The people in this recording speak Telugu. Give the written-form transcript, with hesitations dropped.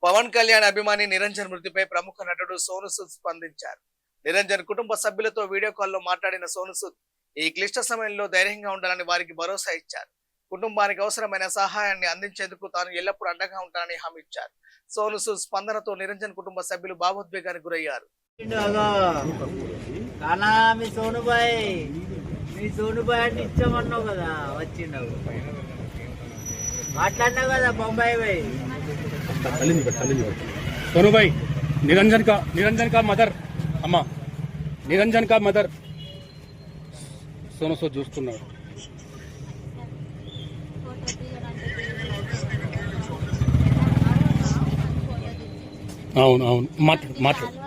పవన్ కళ్యాణ్ అభిమాని నిరంజన్ మృతిపై ప్రముఖ నటుడు సోను సూద్ స్పందించారు. నిరంజన్ కుటుంబ సభ్యులతో వీడియో కాల్లో మాట్లాడిన సోను సూద్ ఈ క్లిష్ట సమయంలో ధైర్యంగా ఉండాలని వారికి భరోసా ఇచ్చారు. కుటుంబానికి అవసరమైన సహాయాన్ని అందించేందుకు తాను ఎల్లప్పుడూ అండగా ఉంటానని హామీ ఇచ్చారు. సోను సూద్ స్పందనతో నిరంజన్ కుటుంబ సభ్యులు భావోద్వేగానికి గురయ్యారు. మీ సోనుబాయ్ అంటే ఇచ్చామన్నావు కదా, వచ్చిండవు మాట్లాడినావు కదా బొంబాయి भाई. सोनू भाई, निरंजन का मदर अम्मा, निरंजन का मदर सोनू सूद చూస్తున్నారు. అవును మాట్లాడు